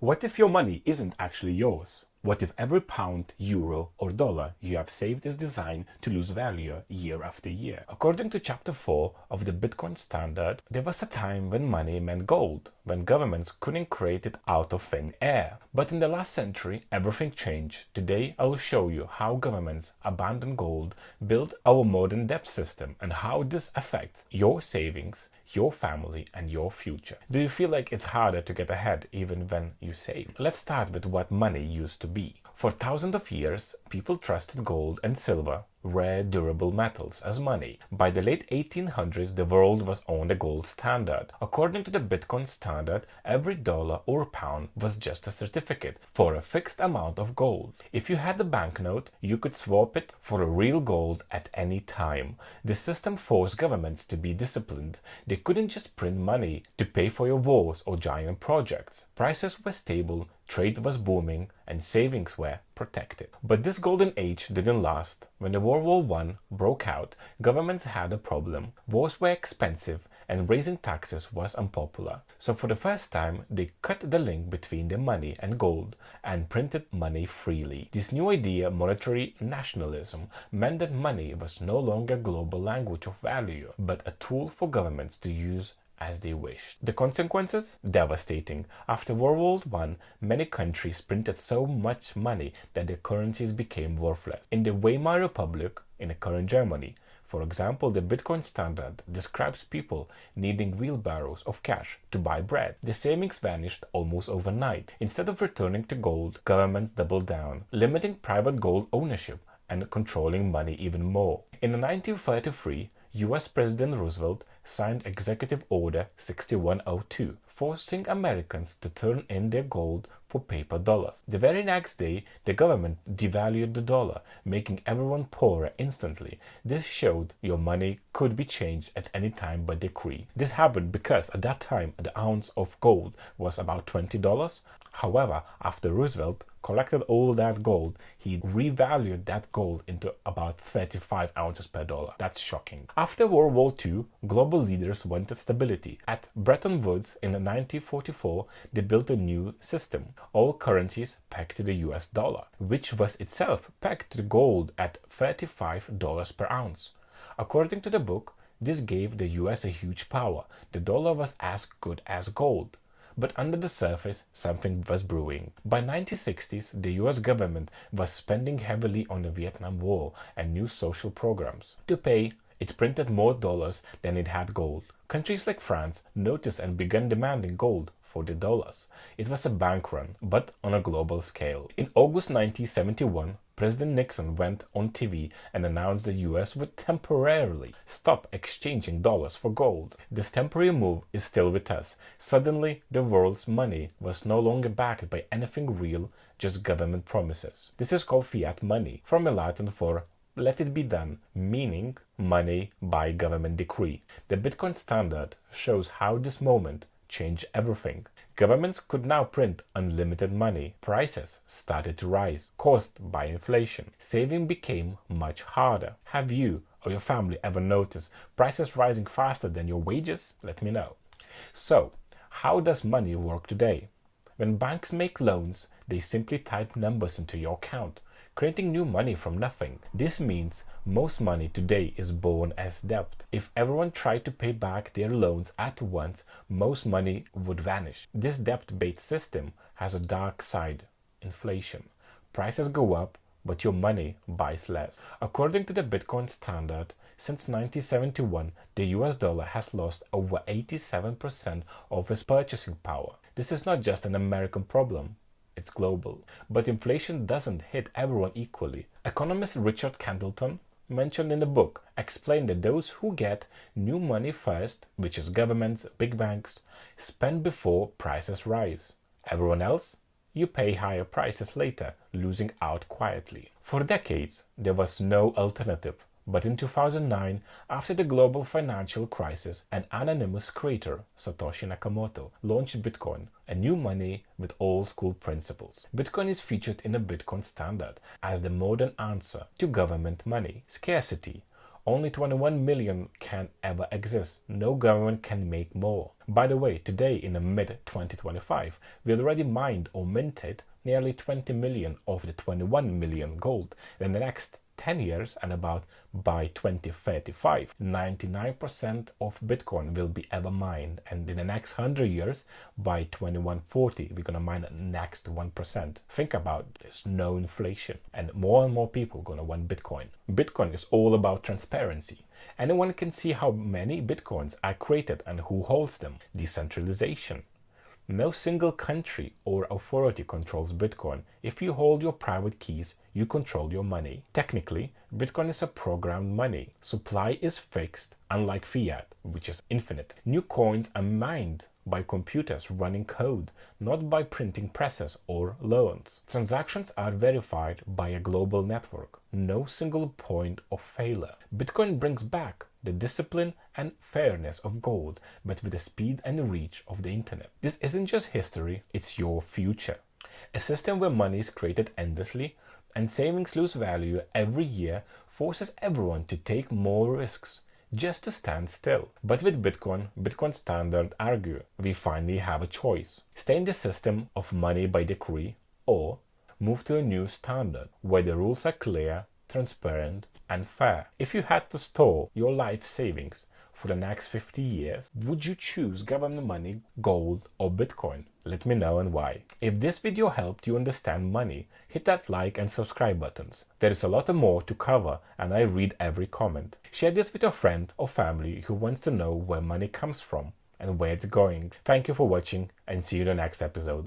What if your money isn't actually yours? What if every pound, euro, or dollar you have saved is designed to lose value year after year? According to Chapter 4 of the Bitcoin Standard, there was a time when money meant gold, when governments couldn't create it out of thin air. But in the last century, everything changed. Today, I will show you how governments abandoned gold, built our modern debt system, and how this affects your savings, your family, and your future. Do you feel like it's harder to get ahead even when you save? Let's start with what money used to be. For thousands of years, people trusted gold and silver, rare durable metals, as money. By the late 1800s, the world was on the gold standard. According to the Bitcoin standard, every dollar or pound was just a certificate for a fixed amount of gold. If you had a banknote, you could swap it for a real gold at any time. The system forced governments to be disciplined. They couldn't just print money to pay for your wars or giant projects. Prices were stable, trade was booming, and savings were protected. But this golden age didn't last. When the World War I broke out, governments had a problem. Wars were expensive, and raising taxes was unpopular. So for the first time, they cut the link between the money and gold and printed money freely. This new idea, monetary nationalism, meant that money was no longer a global language of value, but a tool for governments to use as they wished. The consequences? Devastating. After World War I, many countries printed so much money that their currencies became worthless. In the Weimar Republic, in the current Germany, for example, the Bitcoin standard describes people needing wheelbarrows of cash to buy bread. The savings vanished almost overnight. Instead of returning to gold, governments doubled down, limiting private gold ownership and controlling money even more. In 1933, US President Roosevelt signed Executive Order 6102, forcing Americans to turn in their gold for paper dollars. The very next day, the government devalued the dollar, making everyone poorer instantly. This showed your money could be changed at any time by decree. This happened because at that time, the ounce of gold was about $20. However, after Roosevelt collected all that gold, he revalued that gold into about 35 ounces per dollar. That's shocking. After World War II, global leaders wanted stability. At Bretton Woods in 1944, they built a new system. All currencies pegged to the US dollar, which was itself pegged to gold at $35 per ounce. According to the book, this gave the US a huge power. The dollar was as good as gold. But under the surface, something was brewing. By 1960s, the US government was spending heavily on the Vietnam War and new social programs. To pay, it printed more dollars than it had gold. Countries like France noticed and began demanding gold for the dollars. It was a bank run, but on a global scale. In August 1971, President Nixon went on TV and announced the US would temporarily stop exchanging dollars for gold. This temporary move is still with us. Suddenly, the world's money was no longer backed by anything real, just government promises. This is called fiat money, from the Latin for let it be done, meaning money by government decree. The Bitcoin standard shows how this moment changed everything. Governments could now print unlimited money. Prices started to rise, caused by inflation. Saving became much harder. Have you or your family ever noticed prices rising faster than your wages? Let me know. So, how does money work today? When banks make loans, they simply type numbers into your account, creating new money from nothing. This means most money today is born as debt. If everyone tried to pay back their loans at once, most money would vanish. This debt-based system has a dark side: inflation. Prices go up, but your money buys less. According to the Bitcoin standard, since 1971, the US dollar has lost over 87% of its purchasing power. This is not just an American problem. It's global. But inflation doesn't hit everyone equally. Economist Richard Candleton, mentioned in the book, explained that those who get new money first, which is governments, big banks, spend before prices rise. Everyone else, you pay higher prices later, losing out quietly. For decades, there was no alternative. But in 2009, after the global financial crisis, an anonymous creator, Satoshi Nakamoto, launched Bitcoin, a new money with old-school principles. Bitcoin is featured in the Bitcoin standard as the modern answer to government money, scarcity, Only 21 million can ever exist. No government can make more. By the way, today in the mid-2025, we already mined or minted nearly 20 million of the 21 million gold. In the next 10 years and about by 2035, 99% of Bitcoin will be ever mined. And in the next 100 years, by 2140, we're going to mine the next 1%. Think about this, no inflation. And more people going to want Bitcoin. Bitcoin is all about transparency. Anyone can see how many Bitcoins are created and who holds them. Decentralization. No single country or authority controls Bitcoin. If you hold your private keys, you control your money. Technically, Bitcoin is a programmed money. Supply is fixed, unlike fiat, which is infinite. New coins are mined by computers running code, not by printing presses or loans. Transactions are verified by a global network. No single point of failure. Bitcoin brings back the discipline and fairness of gold, but with the speed and reach of the internet. This isn't just history, it's your future. A system where money is created endlessly and savings lose value every year forces everyone to take more risks just to stand still. But with Bitcoin Standard argue, we finally have a choice. Stay in the system of money by decree or move to a new standard where the rules are clear, transparent, and fair. If you had to store your life savings for the next 50 years, would you choose government money, gold, or Bitcoin? Let me know and why. If this video helped you understand money, hit that like and subscribe buttons. There is a lot more to cover and I read every comment. Share this with your friend or family who wants to know where money comes from and where it's going. Thank you for watching and see you in the next episode.